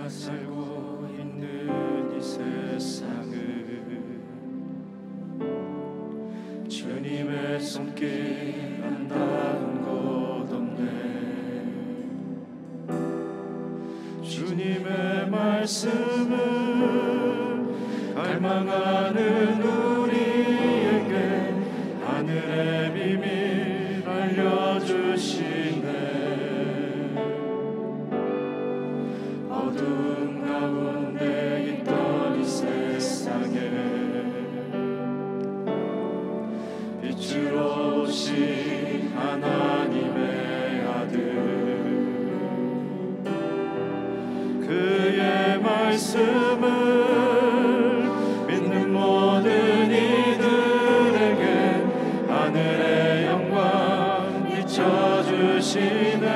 살고 있는 이 세상은 주님의 손길 안 닿은 곳 없네. 주님의 말씀은 갈망하는 우리에게 하늘의 비밀 알려주시네. 어두운 가운데 있던 이 세상에 빛으로 오신 하나님의 아들, 그의 말씀을 믿는 모든 이들에게 하늘의 영광 비춰주시네.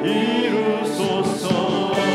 이루소서.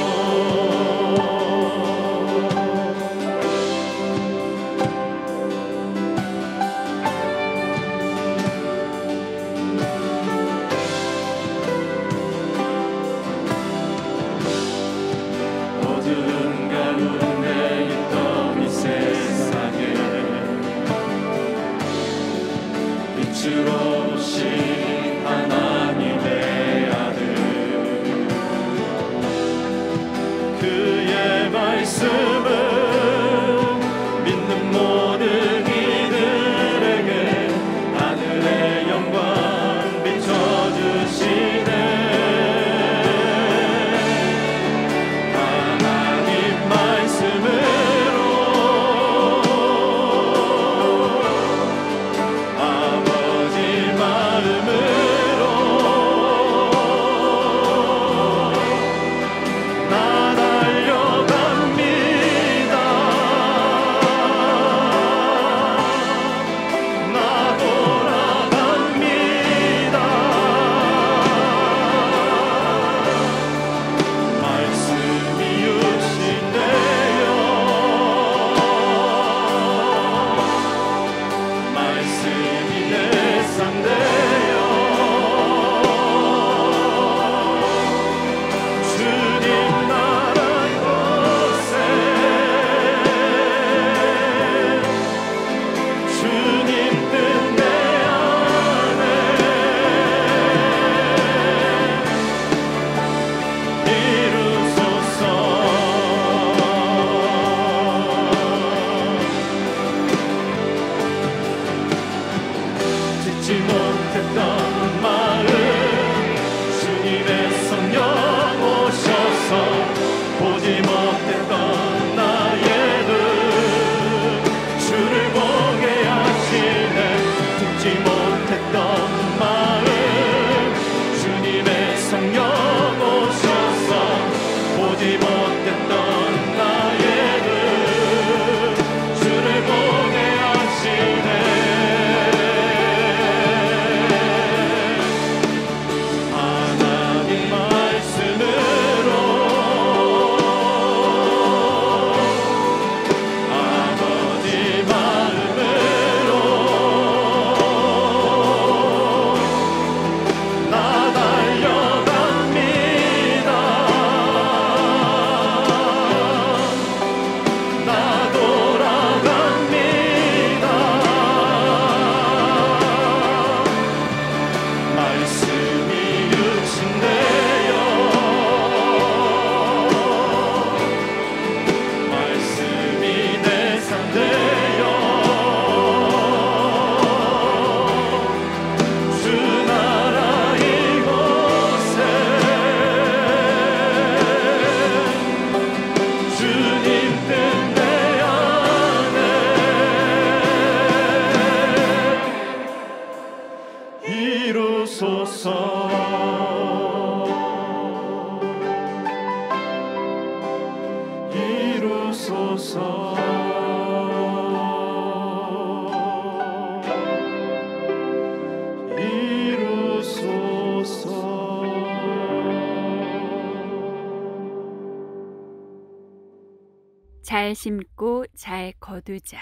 잘 심고 잘 거두자.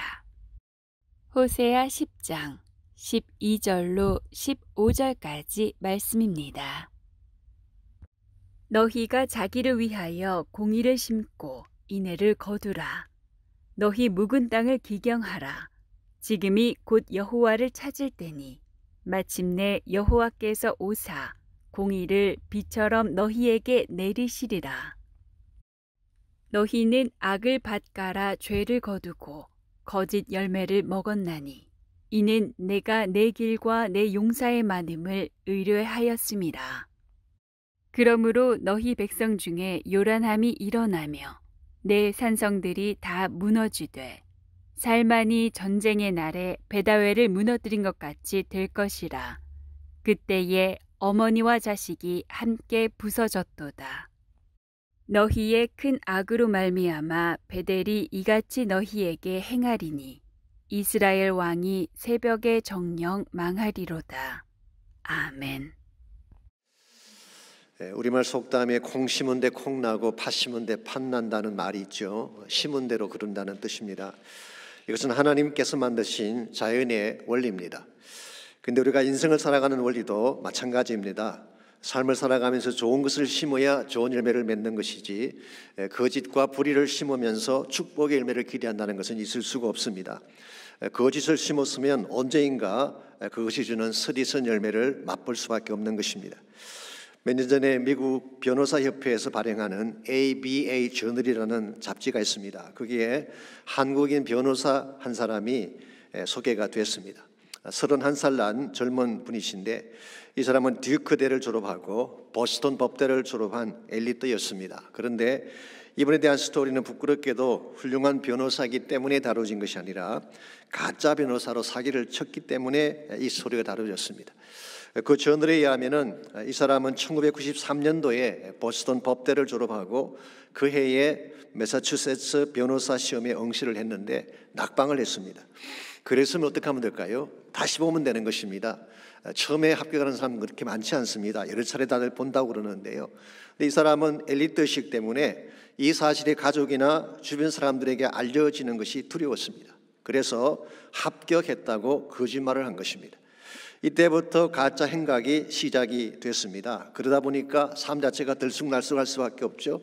호세아 10장 12절로 15절까지 말씀입니다. 너희가 자기를 위하여 공의를 심고 인애를 거두라. 너희 묵은 땅을 기경하라. 지금이 곧 여호와를 찾을 때니 마침내 여호와께서 오사 공의를 비처럼 너희에게 내리시리라. 너희는 악을 밭가라 죄를 거두고 거짓 열매를 먹었나니 이는 내가 내 길과 내 용사의 많음을 의뢰하였음이라. 그러므로 너희 백성 중에 요란함이 일어나며 내 산성들이 다 무너지되 살만이 전쟁의 날에 베다웨를 무너뜨린 것 같이 될 것이라. 그때에 어머니와 자식이 함께 부서졌도다. 너희의 큰 악으로 말미암아 베델이 이같이 너희에게 행하리니 이스라엘 왕이 새벽에 정령 망하리로다. 아멘. 우리말 속담에 콩 심은 데 콩 나고 팥 심은 데 팥 난다는 말이 있죠. 심은 대로 그른다는 뜻입니다. 이것은 하나님께서 만드신 자연의 원리입니다. 근데 우리가 인생을 살아가는 원리도 마찬가지입니다. 삶을 살아가면서 좋은 것을 심어야 좋은 열매를 맺는 것이지 거짓과 불의를 심으면서 축복의 열매를 기대한다는 것은 있을 수가 없습니다. 거짓을 심었으면 언제인가 그것이 주는 스리선 열매를 맛볼 수밖에 없는 것입니다. 몇 년 전에 미국 변호사협회에서 발행하는 ABA 저널이라는 잡지가 있습니다. 거기에 한국인 변호사 한 사람이 소개가 됐습니다. 31살 난 젊은 분이신데 이 사람은 듀크대를 졸업하고 보스턴 법대를 졸업한 엘리트였습니다. 그런데 이분에 대한 스토리는 부끄럽게도 훌륭한 변호사이기 때문에 다뤄진 것이 아니라 가짜 변호사로 사기를 쳤기 때문에 이 스토리가 다뤄졌습니다. 그 저널에 의하면은 이 사람은 1993년도에 보스턴 법대를 졸업하고 그 해에 매사추세츠 변호사 시험에 응시를 했는데 낙방을 했습니다. 그랬으면 어떻게 하면 될까요? 다시 보면 되는 것입니다. 처음에 합격하는 사람은 그렇게 많지 않습니다. 여러 차례 다들 본다고 그러는데요. 근데 이 사람은 엘리트식 때문에 이 사실이 가족이나 주변 사람들에게 알려지는 것이 두려웠습니다. 그래서 합격했다고 거짓말을 한 것입니다. 이때부터 가짜 행각이 시작이 됐습니다. 그러다 보니까 삶 자체가 들쑥날쑥할 수밖에 없죠.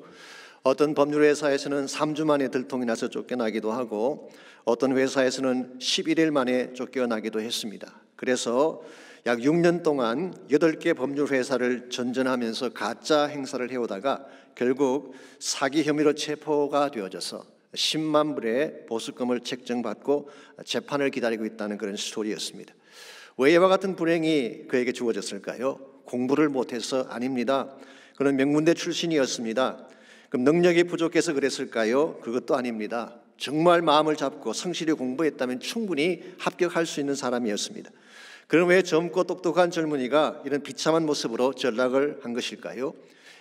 어떤 법률회사에서는 3주 만에 들통이 나서 쫓겨나기도 하고 어떤 회사에서는 11일 만에 쫓겨나기도 했습니다. 그래서 약 6년 동안 8개 법률회사를 전전하면서 가짜 행사를 해오다가 결국 사기 혐의로 체포가 되어져서 10만 불의 보수금을 책정받고 재판을 기다리고 있다는 그런 스토리였습니다. 왜 이와 같은 불행이 그에게 주어졌을까요? 공부를 못해서 아닙니다. 그는 명문대 출신이었습니다. 그럼 능력이 부족해서 그랬을까요? 그것도 아닙니다. 정말 마음을 잡고 성실히 공부했다면 충분히 합격할 수 있는 사람이었습니다. 그럼 왜 젊고 똑똑한 젊은이가 이런 비참한 모습으로 전락을 한 것일까요?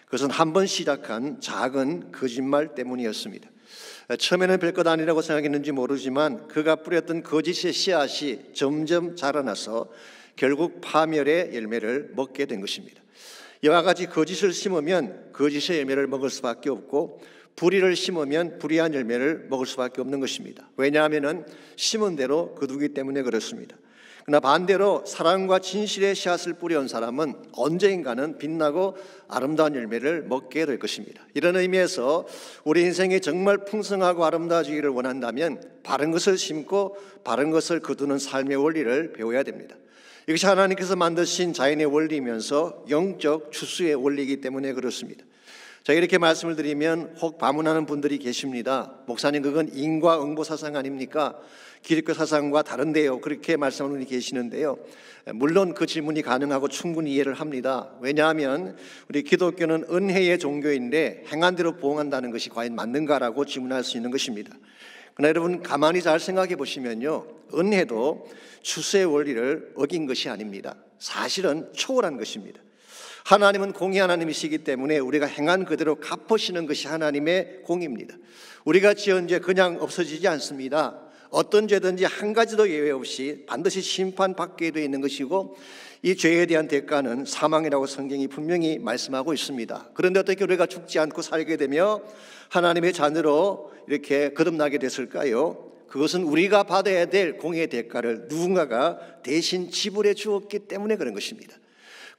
그것은 한 번 시작한 작은 거짓말 때문이었습니다. 처음에는 별것 아니라고 생각했는지 모르지만 그가 뿌렸던 거짓의 씨앗이 점점 자라나서 결국 파멸의 열매를 먹게 된 것입니다. 이와 같이 거짓을 심으면 거짓의 열매를 먹을 수밖에 없고 불의를 심으면 불의한 열매를 먹을 수밖에 없는 것입니다. 왜냐하면 심은 대로 거두기 때문에 그렇습니다. 그러나 반대로 사랑과 진실의 씨앗을 뿌려온 사람은 언젠가는 빛나고 아름다운 열매를 먹게 될 것입니다. 이런 의미에서 우리 인생이 정말 풍성하고 아름다워지기를 원한다면 바른 것을 심고 바른 것을 거두는 삶의 원리를 배워야 됩니다. 이것이 하나님께서 만드신 자연의 원리이면서 영적 추수의 원리이기 때문에 그렇습니다. 자, 이렇게 말씀을 드리면 혹 반문하는 분들이 계십니다. 목사님, 그건 인과응보 사상 아닙니까? 기독교 사상과 다른데요. 그렇게 말씀하는 분이 계시는데요. 물론 그 질문이 가능하고 충분히 이해를 합니다. 왜냐하면 우리 기독교는 은혜의 종교인데 행한 대로 보응한다는 것이 과연 맞는가라고 질문할 수 있는 것입니다. 그러나 여러분 가만히 잘 생각해 보시면요, 은혜도 추수의 원리를 어긴 것이 아닙니다. 사실은 초월한 것입니다. 하나님은 공의 하나님이시기 때문에 우리가 행한 그대로 갚으시는 것이 하나님의 공입니다. 우리가 지은 죄 그냥 없어지지 않습니다. 어떤 죄든지 한 가지도 예외 없이 반드시 심판받게 되어 있는 것이고, 이 죄에 대한 대가는 사망이라고 성경이 분명히 말씀하고 있습니다. 그런데 어떻게 우리가 죽지 않고 살게 되며 하나님의 자녀로 이렇게 거듭나게 됐을까요? 그것은 우리가 받아야 될 공의의 대가를 누군가가 대신 지불해 주었기 때문에 그런 것입니다.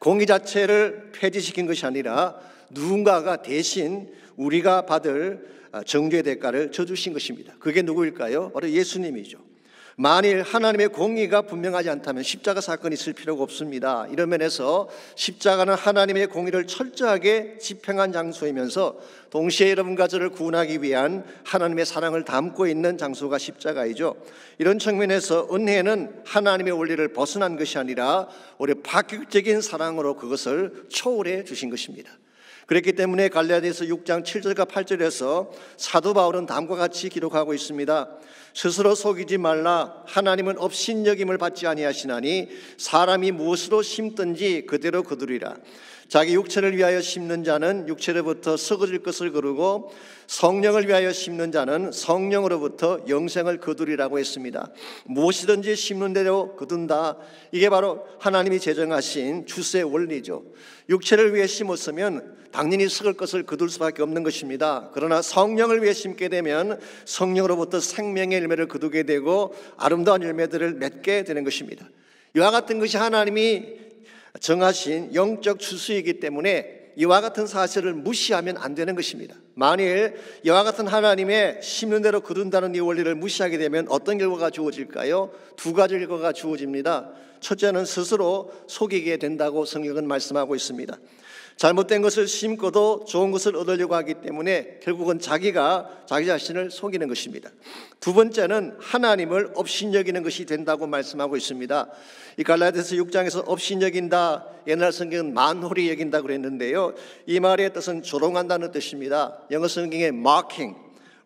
공의 자체를 폐지시킨 것이 아니라 누군가가 대신 우리가 받을 정죄의 대가를 져주신 것입니다. 그게 누구일까요? 바로 예수님이죠. 만일 하나님의 공의가 분명하지 않다면 십자가 사건이 있을 필요가 없습니다. 이런 면에서 십자가는 하나님의 공의를 철저하게 집행한 장소이면서 동시에 여러분과 저를 구원하기 위한 하나님의 사랑을 담고 있는 장소가 십자가이죠. 이런 측면에서 은혜는 하나님의 원리를 벗어난 것이 아니라 우리의 파격적인 사랑으로 그것을 초월해 주신 것입니다. 그렇기 때문에 갈라디아서 6장 7절과 8절에서 사도 바울은 다음과 같이 기록하고 있습니다. 스스로 속이지 말라. 하나님은 업신여김을 받지 아니하시나니 사람이 무엇으로 심든지 그대로 거두리라. 자기 육체를 위하여 심는 자는 육체로부터 썩어질 것을 거두고 성령을 위하여 심는 자는 성령으로부터 영생을 거두리라고 했습니다. 무엇이든지 심는 대로 거둔다. 이게 바로 하나님이 제정하신 주세의 원리죠. 육체를 위해 심었으면 당연히 썩을 것을 거둘 수밖에 없는 것입니다. 그러나 성령을 위해 심게 되면 성령으로부터 생명의 열매를 거두게 되고 아름다운 열매들을 맺게 되는 것입니다. 이와 같은 것이 하나님이 정하신 영적 추수이기 때문에 이와 같은 사실을 무시하면 안 되는 것입니다. 만일 이와 같은 하나님의 심는 대로 거둔다는 이 원리를 무시하게 되면 어떤 결과가 주어질까요? 두 가지 결과가 주어집니다. 첫째는 스스로 속이게 된다고 성경은 말씀하고 있습니다. 잘못된 것을 심고도 좋은 것을 얻으려고 하기 때문에 결국은 자기가 자기 자신을 속이는 것입니다. 두 번째는 하나님을 업신여기는 것이 된다고 말씀하고 있습니다. 이 갈라디아서 6장에서 업신여긴다, 옛날 성경은 만홀히 여긴다 그랬는데요, 이 말의 뜻은 조롱한다는 뜻입니다. 영어 성경에 mocking,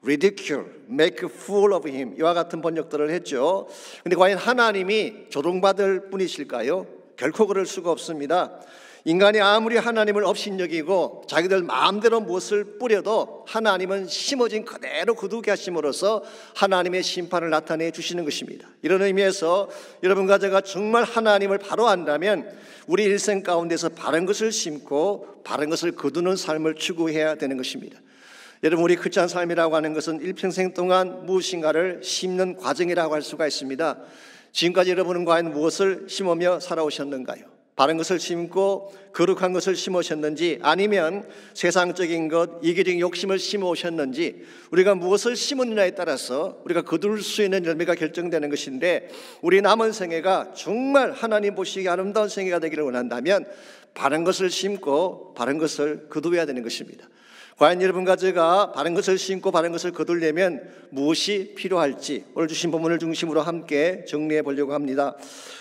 ridicule, make a fool of him, 이와 같은 번역들을 했죠. 그런데 과연 하나님이 조롱받을 분이실까요? 결코 그럴 수가 없습니다. 인간이 아무리 하나님을 업신여기고 자기들 마음대로 무엇을 뿌려도 하나님은 심어진 그대로 거두게 하심으로써 하나님의 심판을 나타내 주시는 것입니다. 이런 의미에서 여러분과 제가 정말 하나님을 바로 안다면 우리 일생 가운데서 바른 것을 심고 바른 것을 거두는 삶을 추구해야 되는 것입니다. 여러분, 우리 크리스찬 삶이라고 하는 것은 일평생 동안 무엇인가를 심는 과정이라고 할 수가 있습니다. 지금까지 여러분은 과연 무엇을 심으며 살아오셨는가요? 바른 것을 심고 거룩한 것을 심으셨는지, 아니면 세상적인 것, 이기적인 욕심을 심으셨는지, 우리가 무엇을 심었느냐에 따라서 우리가 거둘 수 있는 열매가 결정되는 것인데, 우리 남은 생애가 정말 하나님 보시기에 아름다운 생애가 되기를 원한다면 바른 것을 심고 바른 것을 거두어야 되는 것입니다. 과연 여러분과 제가 바른 것을 심고 바른 것을 거두려면 무엇이 필요할지 오늘 주신 본문을 중심으로 함께 정리해 보려고 합니다.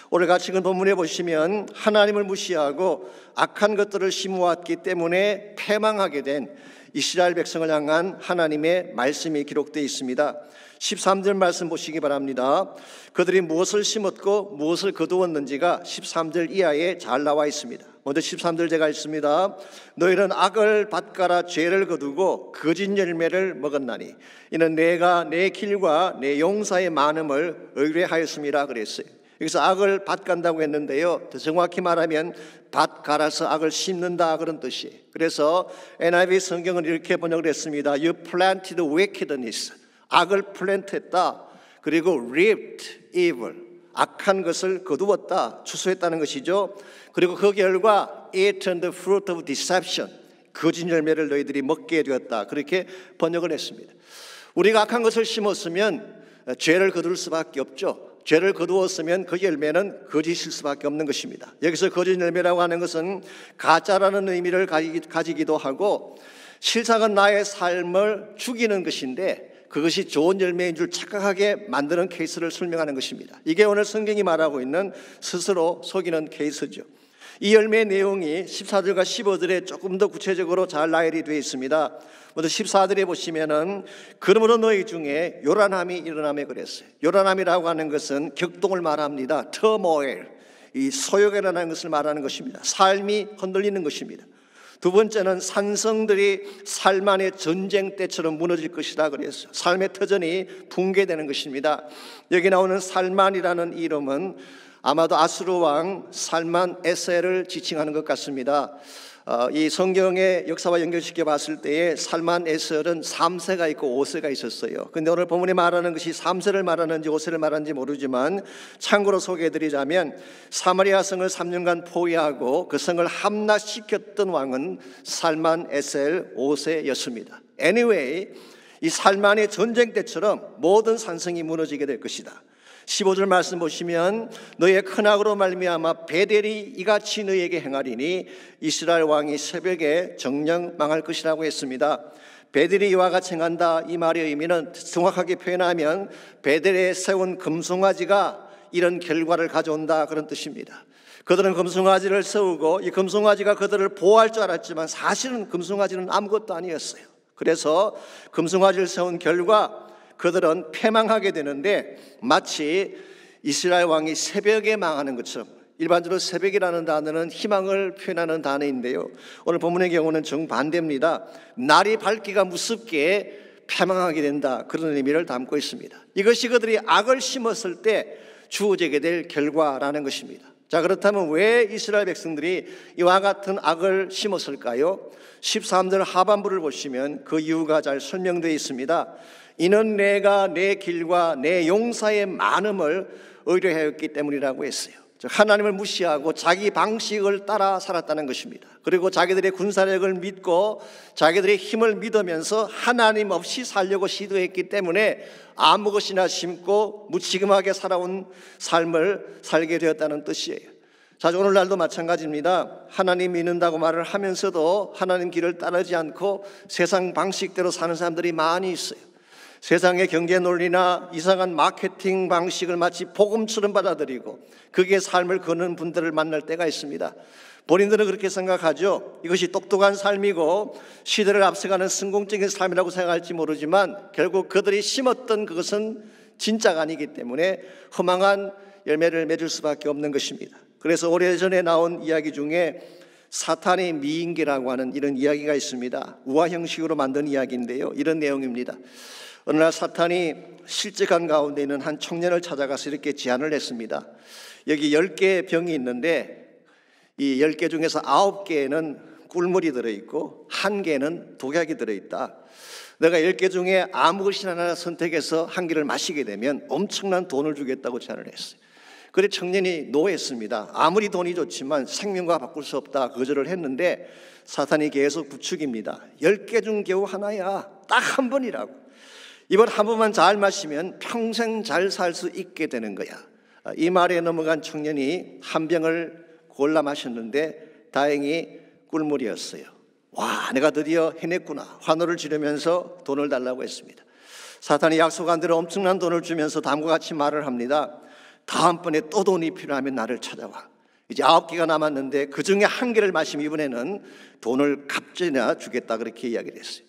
오늘 같이 그 본문에 보시면 하나님을 무시하고 악한 것들을 심어왔기 때문에 패망하게 된 이스라엘 백성을 향한 하나님의 말씀이 기록되어 있습니다. 13절 말씀 보시기 바랍니다. 그들이 무엇을 심었고 무엇을 거두었는지가 13절 이하에 잘 나와 있습니다. 먼저 13절 제가 읽습니다. 너희는 악을 밭가라 죄를 거두고 거짓 열매를 먹었나니 이는 내가 내 길과 내 용사의 많음을 의뢰하였음이라 그랬어요. 여기서 악을 밭간다고 했는데요, 더 정확히 말하면 밭 갈아서 악을 심는다 그런 뜻이에요. 그래서 NIV 성경은 이렇게 번역을 했습니다. You planted wickedness, 악을 플랜트했다. 그리고 reaped evil, 악한 것을 거두었다, 추수했다는 것이죠. 그리고 그 결과 eaten the fruit of deception, 거짓 열매를 너희들이 먹게 되었다, 그렇게 번역을 했습니다. 우리가 악한 것을 심었으면 죄를 거둘 수밖에 없죠. 죄를 거두었으면 그 열매는 거짓일 수밖에 없는 것입니다. 여기서 거짓 열매라고 하는 것은 가짜라는 의미를 가지기도 하고, 실상은 나의 삶을 죽이는 것인데 그것이 좋은 열매인 줄 착각하게 만드는 케이스를 설명하는 것입니다. 이게 오늘 성경이 말하고 있는 스스로 속이는 케이스죠. 이 열매의 내용이 14절과 15절에 조금 더 구체적으로 잘 나열이 되어 있습니다. 먼저 14절에 보시면은 그러므로 너희 중에 요란함이 일어나며 그랬어요. 요란함이라고 하는 것은 격동을 말합니다. turmoil, 이 소요가 일어나는 것을 말하는 것입니다. 삶이 흔들리는 것입니다. 두 번째는 산성들이 살만의 전쟁 때처럼 무너질 것이다 그랬어요. 삶의 터전이 붕괴되는 것입니다. 여기 나오는 살만이라는 이름은 아마도 아수르 왕 살만 에셀을 지칭하는 것 같습니다. 이 성경의 역사와 연결시켜 봤을 때에 살만 에셀은 3세가 있고 5세가 있었어요. 근데 오늘 본문이 말하는 것이 3세를 말하는지 5세를 말하는지 모르지만 참고로 소개해드리자면 사마리아 성을 3년간 포위하고 그 성을 함락시켰던 왕은 살만 에셀 5세였습니다. Anyway, 이 살만의 전쟁 때처럼 모든 산성이 무너지게 될 것이다. 15절 말씀 보시면 너의 큰 악으로 말미암아 베델이 이같이 너에게 행하리니 이스라엘 왕이 새벽에 정령 망할 것이라고 했습니다. 베델이 이와 같이 행한다, 이 말의 의미는 정확하게 표현하면 베델에 세운 금송아지가 이런 결과를 가져온다, 그런 뜻입니다. 그들은 금송아지를 세우고 이 금송아지가 그들을 보호할 줄 알았지만 사실은 금송아지는 아무것도 아니었어요. 그래서 금송아지를 세운 결과 그들은 패망하게 되는데 마치 이스라엘 왕이 새벽에 망하는 것처럼, 일반적으로 새벽이라는 단어는 희망을 표현하는 단어인데요, 오늘 본문의 경우는 정반대입니다. 날이 밝기가 무섭게 패망하게 된다, 그런 의미를 담고 있습니다. 이것이 그들이 악을 심었을 때 주어지게 될 결과라는 것입니다. 자, 그렇다면 왜 이스라엘 백성들이 이와 같은 악을 심었을까요? 13절 하반부를 보시면 그 이유가 잘 설명되어 있습니다. 이는 내가 내 길과 내 용사의 많음을 의뢰하였기 때문이라고 했어요. 하나님을 무시하고 자기 방식을 따라 살았다는 것입니다. 그리고 자기들의 군사력을 믿고 자기들의 힘을 믿으면서 하나님 없이 살려고 시도했기 때문에 아무 것이나 심고 무책임하게 살아온 삶을 살게 되었다는 뜻이에요. 자, 오늘날도 마찬가지입니다. 하나님 믿는다고 말을 하면서도 하나님 길을 따르지 않고 세상 방식대로 사는 사람들이 많이 있어요. 세상의 경제 논리나 이상한 마케팅 방식을 마치 복음처럼 받아들이고 그게 삶을 거는 분들을 만날 때가 있습니다. 본인들은 그렇게 생각하죠. 이것이 똑똑한 삶이고 시대를 앞서가는 성공적인 삶이라고 생각할지 모르지만 결국 그들이 심었던 그것은 진짜가 아니기 때문에 허망한 열매를 맺을 수밖에 없는 것입니다. 그래서 오래전에 나온 이야기 중에 사탄의 미인계라고 하는 이런 이야기가 있습니다. 우화 형식으로 만든 이야기인데요, 이런 내용입니다. 어느 날 사탄이 실직한 가운데 있는 한 청년을 찾아가서 이렇게 제안을 했습니다. 여기 10개의 병이 있는데 이 10개 중에서 9개에는 꿀물이 들어있고 1개는 독약이 들어있다. 내가 10개 중에 아무 것이나 하나 선택해서 한 개를 마시게 되면 엄청난 돈을 주겠다고 제안을 했어요. 그래 청년이 노했습니다. 아무리 돈이 좋지만 생명과 바꿀 수 없다, 거절을 했는데 사탄이 계속 부추깁니다. 10개 중 겨우 하나야, 딱 한 번이라고. 이번 한 번만 잘 마시면 평생 잘 살 수 있게 되는 거야. 이 말에 넘어간 청년이 한 병을 골라 마셨는데 다행히 꿀물이었어요. 와, 내가 드디어 해냈구나. 환호를 지르면서 돈을 달라고 했습니다. 사탄이 약속한 대로 엄청난 돈을 주면서 다음과 같이 말을 합니다. 다음번에 또 돈이 필요하면 나를 찾아와. 이제 9개가 남았는데 그 중에 1개를 마시면 이번에는 돈을 값지나 주겠다, 그렇게 이야기를 했어요.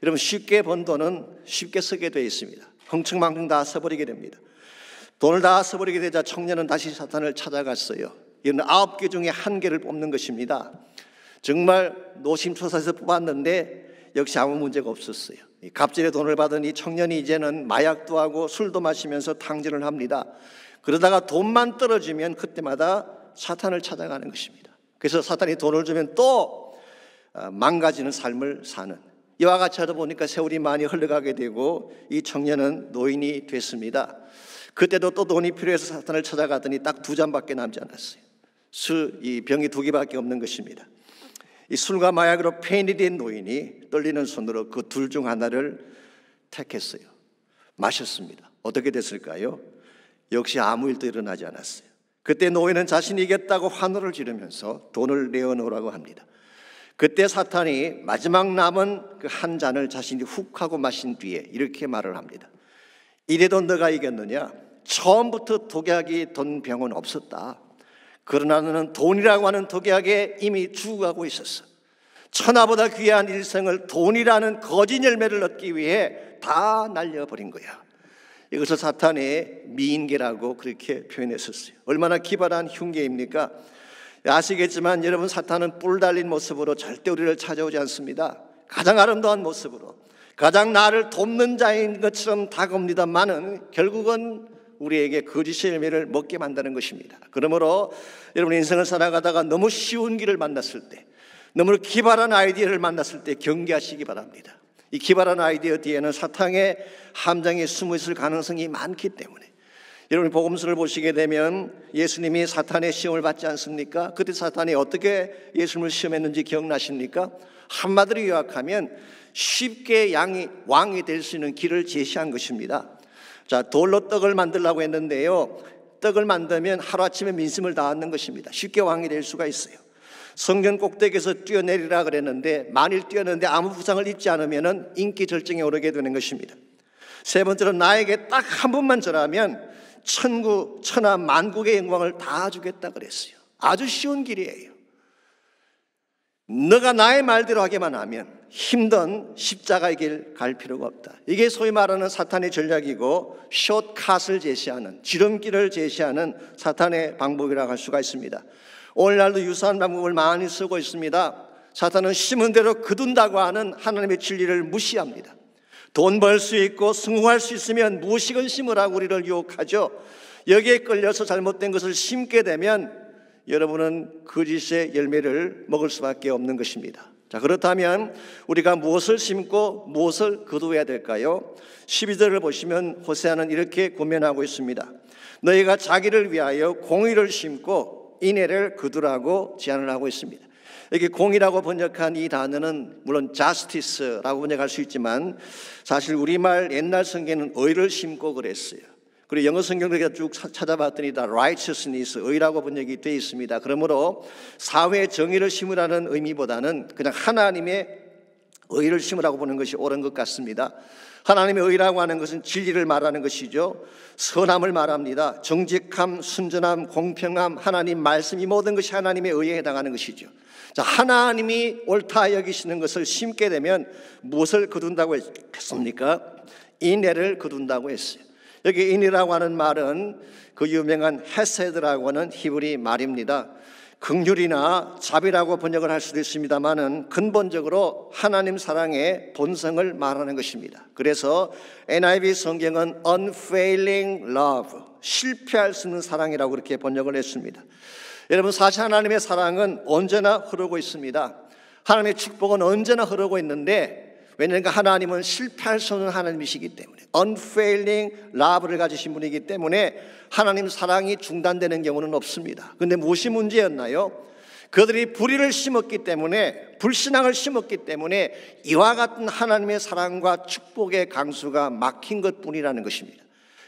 여러분, 쉽게 번 돈은 쉽게 쓰게 되어 있습니다. 흥청망청 다 써버리게 됩니다. 돈을 다 써버리게 되자 청년은 다시 사탄을 찾아갔어요. 이는 9개 중에 1개를 뽑는 것입니다. 정말 노심초사해서 뽑았는데 역시 아무 문제가 없었어요. 갑질의 돈을 받은 이 청년이 이제는 마약도 하고 술도 마시면서 탕진을 합니다. 그러다가 돈만 떨어지면 그때마다 사탄을 찾아가는 것입니다. 그래서 사탄이 돈을 주면 또 망가지는 삶을 사는, 이와 같이 하다 보니까 세월이 많이 흘러가게 되고 이 청년은 노인이 됐습니다. 그때도 또 돈이 필요해서 사탄을 찾아가더니 딱 2잔밖에 남지 않았어요. 이 병이 2개밖에 없는 것입니다. 이 술과 마약으로 폐인이 된 노인이 떨리는 손으로 그 둘 중 하나를 택했어요. 마셨습니다. 어떻게 됐을까요? 역시 아무 일도 일어나지 않았어요. 그때 노인은 자신이 이겼다고 환호를 지르면서 돈을 내어놓으라고 합니다. 그때 사탄이 마지막 남은 그 한 잔을 자신이 훅 하고 마신 뒤에 이렇게 말을 합니다. 이래도 너가 이겼느냐? 처음부터 독약이 든 병은 없었다. 그러나 너는 돈이라고 하는 독약에 이미 죽어가고 있었어. 천하보다 귀한 일생을 돈이라는 거짓 열매를 얻기 위해 다 날려버린 거야. 이것을 사탄의 미인계라고 그렇게 표현했었어요. 얼마나 기발한 흉계입니까? 아시겠지만 여러분, 사탄은 뿔 달린 모습으로 절대 우리를 찾아오지 않습니다. 가장 아름다운 모습으로 가장 나를 돕는 자인 것처럼 다가옵니다만은 결국은 우리에게 거짓의 열매를 먹게 만드는 것입니다. 그러므로 여러분 인생을 살아가다가 너무 쉬운 길을 만났을 때, 너무 기발한 아이디어를 만났을 때 경계하시기 바랍니다. 이 기발한 아이디어 뒤에는 사탄의 함정이 숨어 있을 가능성이 많기 때문에, 여러분이 복음서를 보시게 되면 예수님이 사탄의 시험을 받지 않습니까? 그때 사탄이 어떻게 예수님을 시험했는지 기억나십니까? 한마디로 요약하면 쉽게 왕이 될 수 있는 길을 제시한 것입니다. 자, 돌로 떡을 만들려고 했는데요, 떡을 만들면 하루아침에 민심을 다 얻는 것입니다. 쉽게 왕이 될 수가 있어요. 성전 꼭대기에서 뛰어내리라 그랬는데 만일 뛰어내는데 아무 부상을 입지 않으면 인기 절정에 오르게 되는 것입니다. 세 번째로 나에게 딱 한 번만 절하면 천국, 천하, 만국의 영광을 다 주겠다 그랬어요. 아주 쉬운 길이에요. 너가 나의 말대로 하기만 하면 힘든 십자가의 길 갈 필요가 없다. 이게 소위 말하는 사탄의 전략이고 숏컷을 제시하는, 지름길을 제시하는 사탄의 방법이라고 할 수가 있습니다. 오늘날도 유사한 방법을 많이 쓰고 있습니다. 사탄은 심은 대로 거둔다고 하는 하나님의 진리를 무시합니다. 돈 벌 수 있고 성공할 수 있으면 무엇이건 심으라고 우리를 유혹하죠. 여기에 끌려서 잘못된 것을 심게 되면 여러분은 거짓의 열매를 먹을 수밖에 없는 것입니다. 자, 그렇다면 우리가 무엇을 심고 무엇을 거두어야 될까요? 12절을 보시면 호세아는 이렇게 고면하고 있습니다. 너희가 자기를 위하여 공의를 심고 인애를 거두라고 제안을 하고 있습니다. 여기 공의라고 번역한 이 단어는 물론 justice라고 번역할 수 있지만 사실 우리말 옛날 성경에는 의를 심고 그랬어요. 그리고 영어 성경을 쭉 찾아봤더니 다 righteousness, 의라고 번역이 되어 있습니다. 그러므로 사회의 정의를 심으라는 의미보다는 그냥 하나님의 의를 심으라고 보는 것이 옳은 것 같습니다. 하나님의 의라고 하는 것은 진리를 말하는 것이죠. 선함을 말합니다. 정직함, 순전함, 공평함, 하나님 말씀, 이 모든 것이 하나님의 의에 해당하는 것이죠. 자, 하나님이 옳다 여기시는 것을 심게 되면 무엇을 거둔다고 했습니까? 인애를 거둔다고 했어요. 여기 인이라고 하는 말은 그 유명한 헤세드라고 하는 히브리 말입니다. 긍휼이나 자비라고 번역을 할 수도 있습니다만은 근본적으로 하나님 사랑의 본성을 말하는 것입니다. 그래서 NIV 성경은 unfailing love, 실패할 수 없는 사랑이라고 그렇게 번역을 했습니다. 여러분, 사실 하나님의 사랑은 언제나 흐르고 있습니다. 하나님의 축복은 언제나 흐르고 있는데, 왜냐하면 하나님은 실패할 수 없는 하나님이시기 때문에, unfailing love를 가지신 분이기 때문에 하나님 사랑이 중단되는 경우는 없습니다. 그런데 무엇이 문제였나요? 그들이 불의를 심었기 때문에, 불신앙을 심었기 때문에 이와 같은 하나님의 사랑과 축복의 강수가 막힌 것뿐이라는 것입니다.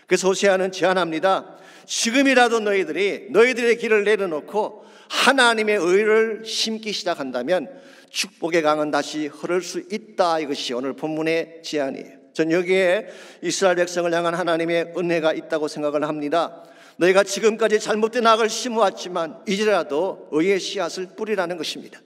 그래서 호세아는 제안합니다. 지금이라도 너희들의 길을 내려놓고 하나님의 의를 심기 시작한다면 축복의 강은 다시 흐를 수 있다. 이것이 오늘 본문의 제안이에요. 전 여기에 이스라엘 백성을 향한 하나님의 은혜가 있다고 생각을 합니다. 너희가 지금까지 잘못된 악을 심어왔지만 이제라도 의의 씨앗을 뿌리라는 것입니다.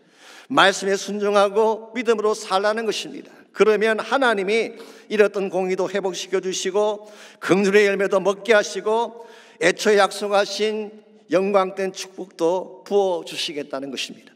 말씀에 순종하고 믿음으로 살라는 것입니다. 그러면 하나님이 잃었던 공의도 회복시켜 주시고 긍휼의 열매도 먹게 하시고 애초에 약속하신 영광된 축복도 부어주시겠다는 것입니다.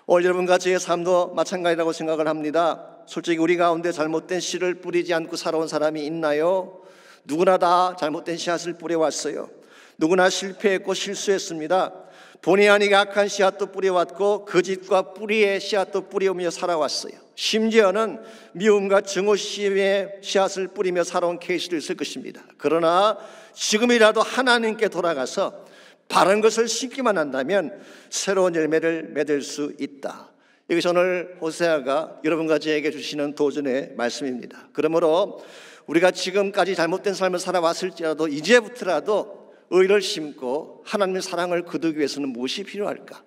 오늘 여러분과 저의 삶도 마찬가지라고 생각을 합니다. 솔직히 우리 가운데 잘못된 씨를 뿌리지 않고 살아온 사람이 있나요? 누구나 다 잘못된 씨앗을 뿌려왔어요. 누구나 실패했고 실수했습니다. 본의 아니게 악한 씨앗도 뿌려왔고 거짓과 뿌리의 씨앗도 뿌리며 살아왔어요. 심지어는 미움과 증오심의 씨앗을 뿌리며 살아온 케이스도 있을 것입니다. 그러나 지금이라도 하나님께 돌아가서 바른 것을 심기만 한다면 새로운 열매를 맺을 수 있다. 이것이 오늘 호세아가 여러분과 저에게 주시는 도전의 말씀입니다. 그러므로 우리가 지금까지 잘못된 삶을 살아왔을지라도 이제부터라도 의를 심고 하나님의 사랑을 거두기 위해서는 무엇이 필요할까?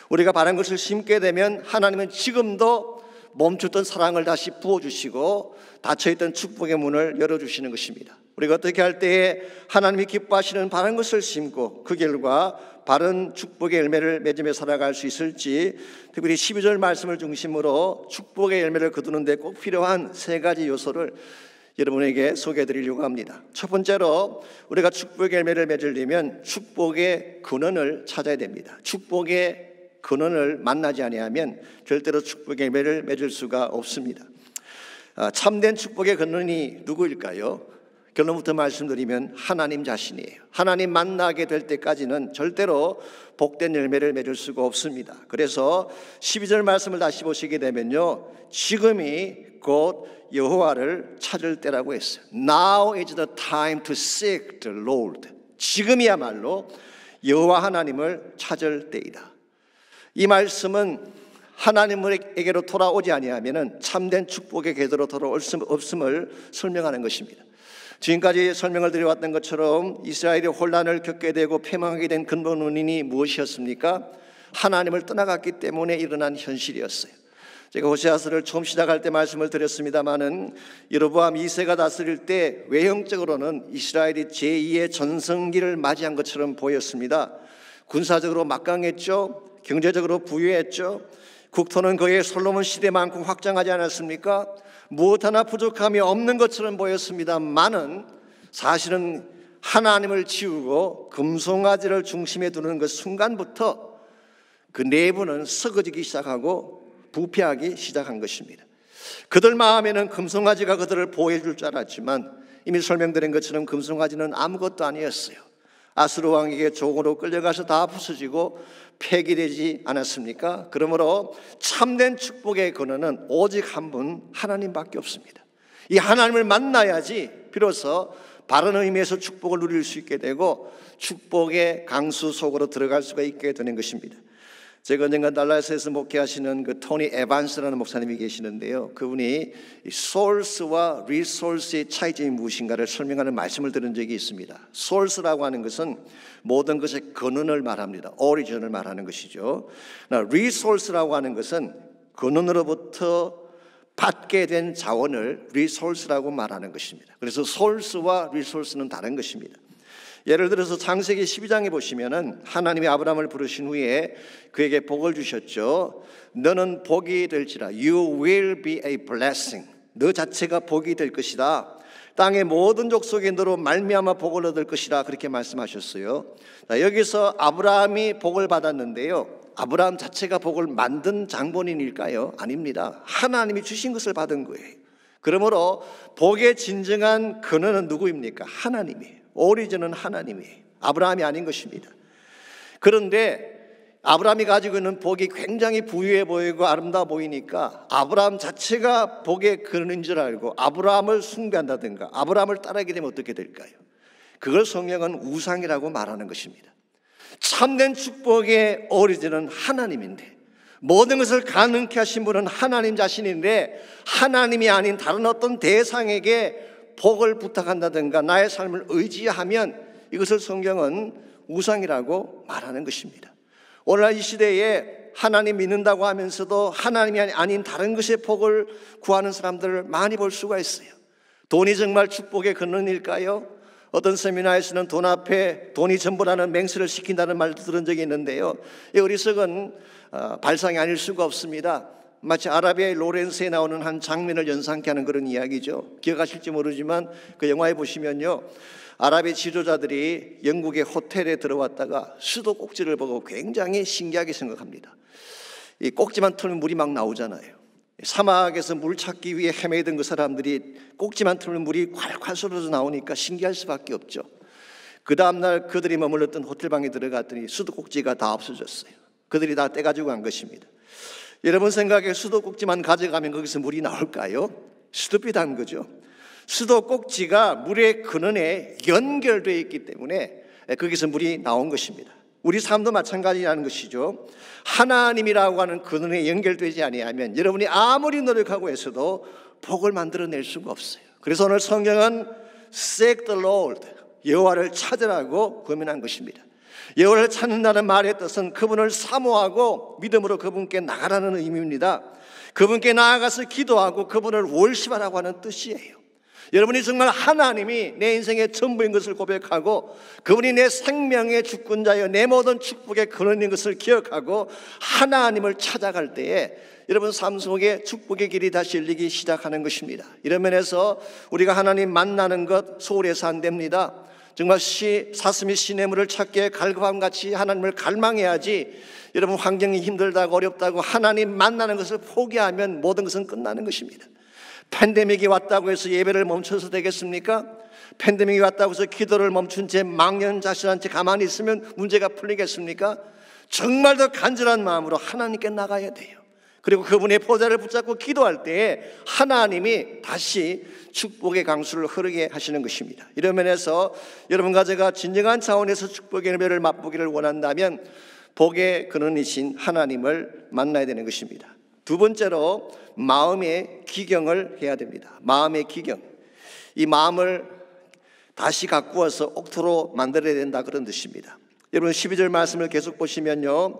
우리가 바른 것을 심게 되면 하나님은 지금도 멈췄던 사랑을 다시 부어주시고 닫혀있던 축복의 문을 열어주시는 것입니다. 우리가 어떻게 할 때에 하나님이 기뻐하시는 바른 것을 심고 그 결과 바른 축복의 열매를 맺으며 살아갈 수 있을지, 특별히 12절 말씀을 중심으로 축복의 열매를 거두는 데 꼭 필요한 세 가지 요소를 여러분에게 소개해 드리려고 합니다. 첫 번째로 우리가 축복의 열매를 맺으려면 축복의 근원을 찾아야 됩니다. 축복의 근원을 만나지 아니하면 절대로 축복의 열매를 맺을 수가 없습니다. 참된 축복의 근원이 누구일까요? 결론부터 말씀드리면 하나님 자신이에요. 하나님 만나게 될 때까지는 절대로 복된 열매를 맺을 수가 없습니다. 그래서 12절 말씀을 다시 보시게 되면요, 지금이 곧 여호와를 찾을 때라고 했어요. Now is the time to seek the Lord. 지금이야말로 여호와 하나님을 찾을 때이다. 이 말씀은 하나님에게로 돌아오지 아니하면 참된 축복의 궤도로 돌아올 수 없음을 설명하는 것입니다. 지금까지 설명을 드려왔던 것처럼 이스라엘이 혼란을 겪게 되고 패망하게 된 근본 원인이 무엇이었습니까? 하나님을 떠나갔기 때문에 일어난 현실이었어요. 제가 호세아서를 처음 시작할 때 말씀을 드렸습니다마는 여로보암 2세가 다스릴 때 외형적으로는 이스라엘이 제2의 전성기를 맞이한 것처럼 보였습니다. 군사적으로 막강했죠. 경제적으로 부유했죠. 국토는 거의 솔로몬 시대만큼 확장하지 않았습니까? 무엇 하나 부족함이 없는 것처럼 보였습니다만은 사실은 하나님을 지우고 금송아지를 중심에 두는 그 순간부터 그 내부는 썩어지기 시작하고 부패하기 시작한 것입니다. 그들 마음에는 금송아지가 그들을 보호해 줄 줄 알았지만 이미 설명드린 것처럼 금송아지는 아무것도 아니었어요. 아수르 왕에게 종으로 끌려가서 다 부서지고 폐기되지 않았습니까? 그러므로 참된 축복의 근원은 오직 한 분 하나님밖에 없습니다. 이 하나님을 만나야지 비로소 바른 의미에서 축복을 누릴 수 있게 되고 축복의 강수 속으로 들어갈 수가 있게 되는 것입니다. 제가 언젠가 달라스에서 목회하시는 그 토니 에반스라는 목사님이 계시는데요, 그분이 소스와 리소스의 차이점이 무엇인가를 설명하는 말씀을 들은 적이 있습니다. 소스라고 하는 것은 모든 것의 근원을 말합니다. 오리진을 말하는 것이죠. 리소스라고 하는 것은 근원으로부터 받게 된 자원을 리소스라고 말하는 것입니다. 그래서 소스와 리소스는 다른 것입니다. 예를 들어서 창세기 12장에 보시면은 하나님이 아브라함을 부르신 후에 그에게 복을 주셨죠. 너는 복이 될지라. You will be a blessing. 너 자체가 복이 될 것이다. 땅의 모든 족속이 너로 말미암아 복을 얻을 것이라 그렇게 말씀하셨어요. 여기서 아브라함이 복을 받았는데요, 아브라함 자체가 복을 만든 장본인일까요? 아닙니다. 하나님이 주신 것을 받은 거예요. 그러므로 복의 진정한 근원은 누구입니까? 하나님이에요. 오리진은 하나님이에요. 아브라함이 아닌 것입니다. 그런데 아브라함이 가지고 있는 복이 굉장히 부유해 보이고 아름다워 보이니까 아브라함 자체가 복의 근원인 줄 알고 아브라함을 숭배한다든가 아브라함을 따르게 되면 어떻게 될까요? 그걸 성경은 우상이라고 말하는 것입니다. 참된 축복의 오리진은 하나님인데, 모든 것을 가능케 하신 분은 하나님 자신인데 하나님이 아닌 다른 어떤 대상에게 복을 부탁한다든가 나의 삶을 의지하면 이것을 성경은 우상이라고 말하는 것입니다. 오늘날 이 시대에 하나님 믿는다고 하면서도 하나님이 아닌 다른 것의 복을 구하는 사람들을 많이 볼 수가 있어요. 돈이 정말 축복의 근원일까요? 어떤 세미나에서는 돈 앞에 돈이 전부라는 맹세를 시킨다는 말도 들은 적이 있는데요, 이 어리석은 발상이 아닐 수가 없습니다. 마치 아라비아의 로렌스에 나오는 한 장면을 연상케 하는 그런 이야기죠. 기억하실지 모르지만 그 영화에 보시면요, 아랍의 지도자들이 영국의 호텔에 들어왔다가 수도 꼭지를 보고 굉장히 신기하게 생각합니다. 이 꼭지만 털면 물이 막 나오잖아요. 사막에서 물 찾기 위해 헤매던 그 사람들이 꼭지만 털면 물이 콸콸 쏟아져 나오니까 신기할 수밖에 없죠. 그 다음날 그들이 머물렀던 호텔방에 들어갔더니 수도 꼭지가 다 없어졌어요. 그들이 다 떼가지고 간 것입니다. 여러분 생각에 수도 꼭지만 가져가면 거기서 물이 나올까요? 스투피드한 거죠. 수도 꼭지가 물의 근원에 연결되어 있기 때문에 거기서 물이 나온 것입니다. 우리 삶도 마찬가지라는 것이죠. 하나님이라고 하는 근원에 연결되지 아니하면 여러분이 아무리 노력하고 해서도 복을 만들어낼 수가 없어요. 그래서 오늘 성경은 Seek the Lord, 여호와를 찾으라고 권면한 것입니다. 여호와를 찾는다는 말의 뜻은 그분을 사모하고 믿음으로 그분께 나가라는 의미입니다. 그분께 나아가서 기도하고 그분을 월십하라고 하는 뜻이에요. 여러분이 정말 하나님이 내 인생의 전부인 것을 고백하고 그분이 내 생명의 주권자여 내 모든 축복의 근원인 것을 기억하고 하나님을 찾아갈 때에 여러분 삶 속에 축복의 길이 다시 열리기 시작하는 것입니다. 이런 면에서 우리가 하나님 만나는 것 소홀히 해서 안 됩니다. 정말 사슴이 시냇물을 찾기에 갈급함같이 하나님을 갈망해야지. 여러분 환경이 힘들다고 어렵다고 하나님 만나는 것을 포기하면 모든 것은 끝나는 것입니다. 팬데믹이 왔다고 해서 예배를 멈춰서 되겠습니까? 팬데믹이 왔다고 해서 기도를 멈춘 채 망연자실한 채 가만히 있으면 문제가 풀리겠습니까? 정말 더 간절한 마음으로 하나님께 나가야 돼요. 그리고 그분의 보좌를 붙잡고 기도할 때에 하나님이 다시 축복의 강수를 흐르게 하시는 것입니다. 이런 면에서 여러분과 제가 진정한 차원에서 축복의 열매를 맛보기를 원한다면 복의 근원이신 하나님을 만나야 되는 것입니다. 두 번째로 마음의 기경을 해야 됩니다. 마음의 기경. 이 마음을 다시 가꾸어서 옥토로 만들어야 된다, 그런 뜻입니다. 여러분 12절 말씀을 계속 보시면요,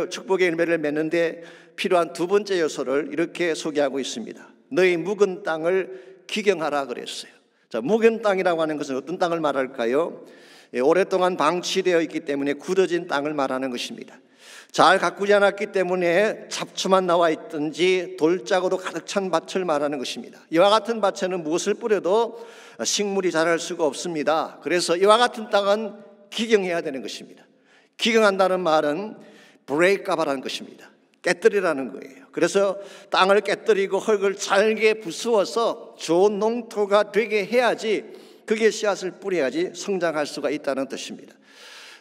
축복의 열매를 맺는데 필요한 두 번째 요소를 이렇게 소개하고 있습니다. 너희 묵은 땅을 기경하라 그랬어요. 자, 묵은 땅이라고 하는 것은 어떤 땅을 말할까요? 오랫동안 방치되어 있기 때문에 굳어진 땅을 말하는 것입니다. 잘 가꾸지 않았기 때문에 잡초만 나와 있든지 돌짝으로 가득 찬 밭을 말하는 것입니다. 이와 같은 밭에는 무엇을 뿌려도 식물이 자랄 수가 없습니다. 그래서 이와 같은 땅은 기경해야 되는 것입니다. 기경한다는 말은 break up하라는 것입니다. 깨뜨리라는 거예요. 그래서 땅을 깨뜨리고 흙을 잘게 부수어서 좋은 농토가 되게 해야지, 그게 씨앗을 뿌려야지 성장할 수가 있다는 뜻입니다.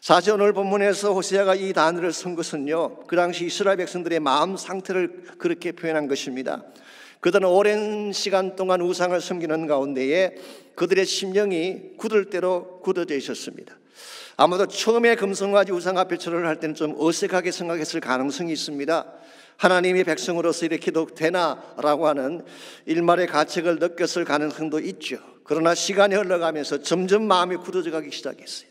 사실 오늘 본문에서 호세아가 이 단어를 쓴 것은요, 그 당시 이스라엘 백성들의 마음 상태를 그렇게 표현한 것입니다. 그들은 오랜 시간 동안 우상을 섬기는 가운데에 그들의 심령이 굳을 대로 굳어져 있었습니다. 아마도 처음에 금송아지 우상 앞에 절을 할 때는 좀 어색하게 생각했을 가능성이 있습니다. 하나님의 백성으로서 이렇게 해도 되나라고 하는 일말의 가책을 느꼈을 가능성도 있죠. 그러나 시간이 흘러가면서 점점 마음이 굳어져 가기 시작했어요.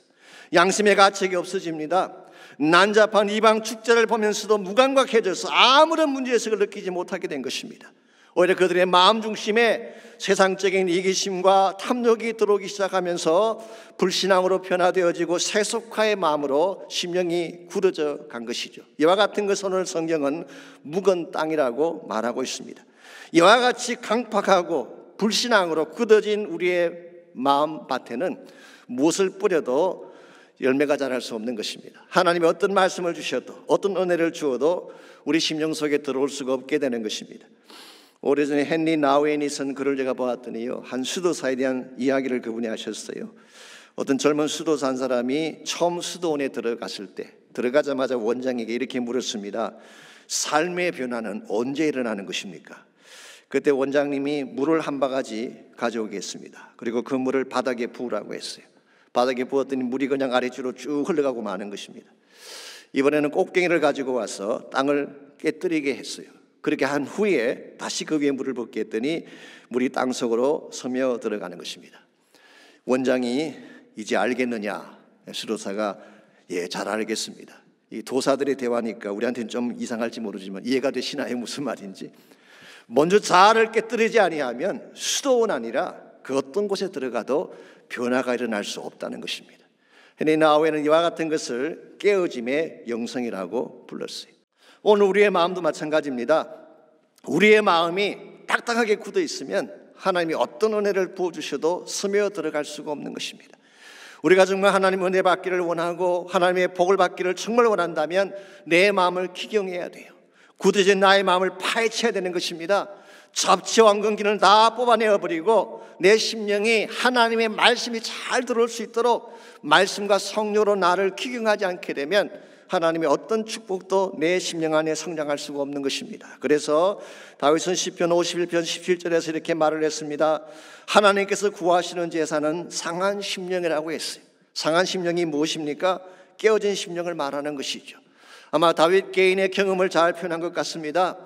양심의 가책이 없어집니다. 난잡한 이방 축제를 보면서도 무감각해져서 아무런 문제의식을 느끼지 못하게 된 것입니다. 오히려 그들의 마음 중심에 세상적인 이기심과 탐욕이 들어오기 시작하면서 불신앙으로 변화되어지고 세속화의 마음으로 심령이 굳어져 간 것이죠. 이와 같은 것을 오늘 성경은 묵은 땅이라고 말하고 있습니다. 이와 같이 강팍하고 불신앙으로 굳어진 우리의 마음 밭에는 무엇을 뿌려도 열매가 자랄 수 없는 것입니다. 하나님이 어떤 말씀을 주셔도 어떤 은혜를 주어도 우리 심령 속에 들어올 수가 없게 되는 것입니다. 오래전에 헨리 나우엔이 쓴 글을 제가 보았더니요, 한 수도사에 대한 이야기를 그분이 하셨어요. 어떤 젊은 수도사 한 사람이 처음 수도원에 들어갔을 때 들어가자마자 원장에게 이렇게 물었습니다. 삶의 변화는 언제 일어나는 것입니까? 그때 원장님이 물을 한 바가지 가져오겠습니다. 그리고 그 물을 바닥에 부으라고 했어요. 바닥에 부었더니 물이 그냥 아래쪽으로 쭉 흘러가고 마는 것입니다. 이번에는 꽃갱이를 가지고 와서 땅을 깨뜨리게 했어요. 그렇게 한 후에 다시 그 위에 물을 붓게 했더니 물이 땅속으로 스며 들어가는 것입니다. 원장이 이제 알겠느냐? 수도사가 예, 잘 알겠습니다. 이 도사들의 대화니까 우리한테는 좀 이상할지 모르지만 이해가 되시나요? 무슨 말인지. 먼저 자아를 깨뜨리지 아니하면 수도원 아니라 그 어떤 곳에 들어가도 변화가 일어날 수 없다는 것입니다. 헨리 나우엔은 이와 같은 것을 깨어짐의 영성이라고 불렀어요. 오늘 우리의 마음도 마찬가지입니다. 우리의 마음이 딱딱하게 굳어 있으면 하나님이 어떤 은혜를 부어주셔도 스며 들어갈 수가 없는 것입니다. 우리가 정말 하나님 은혜 받기를 원하고 하나님의 복을 받기를 정말 원한다면 내 마음을 기경해야 돼요. 굳어진 나의 마음을 파헤쳐야 되는 것입니다. 잡지와 엉겅퀴는 다 뽑아내어버리고 내 심령이 하나님의 말씀이 잘 들어올 수 있도록 말씀과 성령으로 나를 기경하지 않게 되면 하나님의 어떤 축복도 내 심령 안에 성장할 수가 없는 것입니다. 그래서 다윗은 시편 51편 17절에서 이렇게 말을 했습니다. 하나님께서 구하시는 제사는 상한 심령이라고 했어요. 상한 심령이 무엇입니까? 깨어진 심령을 말하는 것이죠. 아마 다윗 개인의 경험을 잘 표현한 것 같습니다.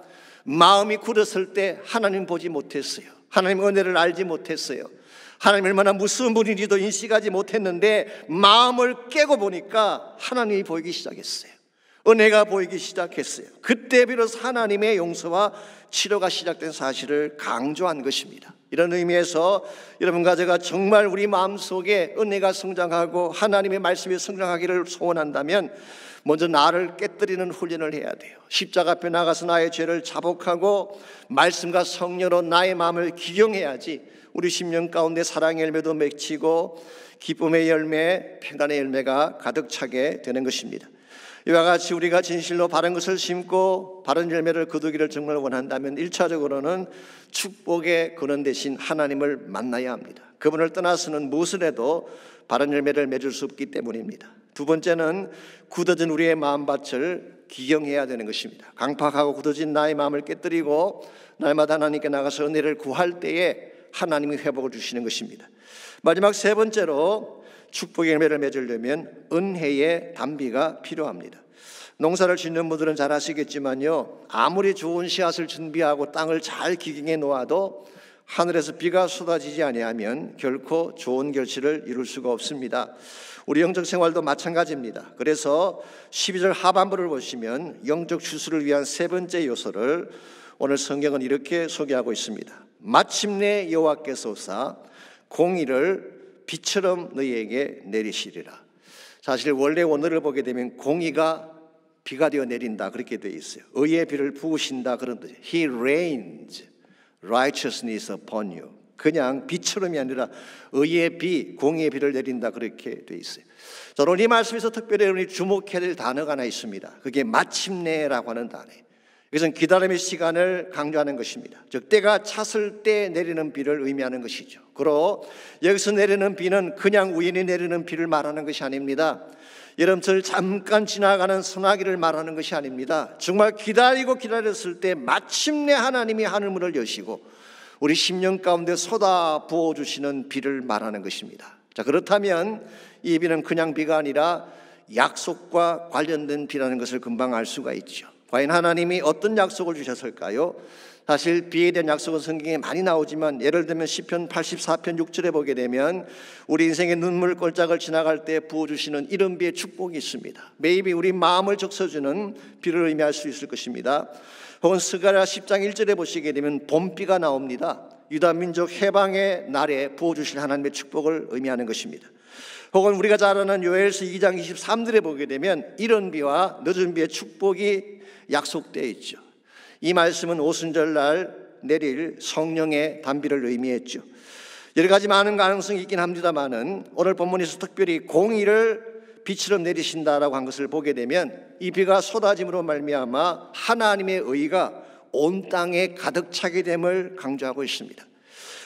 마음이 굳었을 때 하나님 보지 못했어요. 하나님 은혜를 알지 못했어요. 하나님 얼마나 무서운 분인지도 인식하지 못했는데 마음을 깨고 보니까 하나님이 보이기 시작했어요. 은혜가 보이기 시작했어요. 그때 비로소 하나님의 용서와 치료가 시작된 사실을 강조한 것입니다. 이런 의미에서 여러분과 제가 정말 우리 마음속에 은혜가 성장하고 하나님의 말씀이 성장하기를 소원한다면 먼저 나를 깨뜨리는 훈련을 해야 돼요. 십자가 앞에 나가서 나의 죄를 자복하고 말씀과 성령으로 나의 마음을 기경해야지 우리 심령 가운데 사랑의 열매도 맺히고 기쁨의 열매, 평안의 열매가 가득 차게 되는 것입니다. 이와 같이 우리가 진실로 바른 것을 심고 바른 열매를 거두기를 정말 원한다면 1차적으로는 축복의 근원 대신 하나님을 만나야 합니다. 그분을 떠나서는 무엇을 해도 바른 열매를 맺을 수 없기 때문입니다. 두 번째는 굳어진 우리의 마음밭을 기경해야 되는 것입니다. 강팍하고 굳어진 나의 마음을 깨뜨리고 날마다 하나님께 나가서 은혜를 구할 때에 하나님이 회복을 주시는 것입니다. 마지막 세 번째로 축복의 열매를 맺으려면 은혜의 단비가 필요합니다. 농사를 짓는 분들은 잘 아시겠지만요, 아무리 좋은 씨앗을 준비하고 땅을 잘 기경해 놓아도 하늘에서 비가 쏟아지지 아니하면 결코 좋은 결실을 이룰 수가 없습니다. 우리 영적 생활도 마찬가지입니다. 그래서 12절 하반부를 보시면 영적 추수를 위한 세 번째 요소를 오늘 성경은 이렇게 소개하고 있습니다. 마침내 여호와께서 오사 공의를 비처럼 너희에게 내리시리라. 사실 원래 원어를 보게 되면 공의가 비가 되어 내린다 그렇게 되어 있어요. 의의 비를 부으신다 그런 뜻이에요. He rains righteousness upon you. 그냥 비처럼이 아니라 의의 비, 공의의 비를 내린다 그렇게 되어 있어요. 저는 이 말씀에서 특별히 여러분이 주목해야 될 단어가 하나 있습니다. 그게 마침내라고 하는 단어예요. 이것은 기다림의 시간을 강조하는 것입니다. 즉 때가 찼을 때 내리는 비를 의미하는 것이죠. 그리고 여기서 내리는 비는 그냥 우연히 내리는 비를 말하는 것이 아닙니다. 여름철 잠깐 지나가는 소나기를 말하는 것이 아닙니다. 정말 기다렸을 때 마침내 하나님이 하늘문을 여시고 우리 심령 가운데 쏟아 부어주시는 비를 말하는 것입니다. 자, 그렇다면 이 비는 그냥 비가 아니라 약속과 관련된 비라는 것을 금방 알 수가 있죠. 과연 하나님이 어떤 약속을 주셨을까요? 사실 비에 대한 약속은 성경에 많이 나오지만 예를 들면 시편 84편 6절에 보게 되면 우리 인생의 눈물 꼴짝을 지나갈 때 부어주시는 이런 비의 축복이 있습니다. 매입이 우리 마음을 적셔주는 비를 의미할 수 있을 것입니다. 혹은 스가랴 10장 1절에 보시게 되면 봄비가 나옵니다. 유다 민족 해방의 날에 부어주실 하나님의 축복을 의미하는 것입니다. 혹은 우리가 잘 아는 요엘서 2장 23절에 보게 되면 이런 비와 늦은 비의 축복이 약속되어 있죠. 이 말씀은 오순절날 내릴 성령의 단비를 의미했죠. 여러 가지 많은 가능성이 있긴 합니다만은 오늘 본문에서 특별히 공의를 비처럼 내리신다라고 한 것을 보게 되면 이 비가 쏟아짐으로 말미암아 하나님의 의가 온 땅에 가득 차게 됨을 강조하고 있습니다.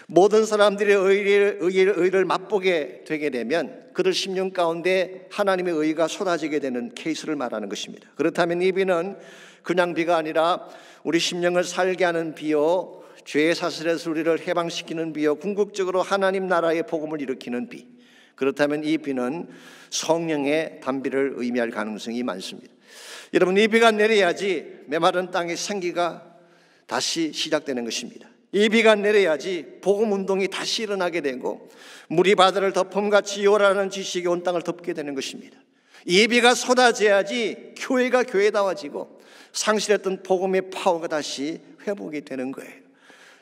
모든 사람들이 의를 맛보게 되게 되면 그들 심령 가운데 하나님의 의가 쏟아지게 되는 케이스를 말하는 것입니다. 그렇다면 이 비는 그냥 비가 아니라 우리 심령을 살게 하는 비요, 죄의 사슬에서 우리를 해방시키는 비요, 궁극적으로 하나님 나라의 복음을 일으키는 비. 그렇다면 이 비는 성령의 단비를 의미할 가능성이 많습니다. 여러분, 이 비가 내려야지 메마른 땅의 생기가 다시 시작되는 것입니다. 이 비가 내려야지 복음 운동이 다시 일어나게 되고 물이 바다를 덮음같이 요라는 지식이 온 땅을 덮게 되는 것입니다. 이 비가 쏟아져야지 교회가 교회다워지고 상실했던 복음의 파워가 다시 회복이 되는 거예요.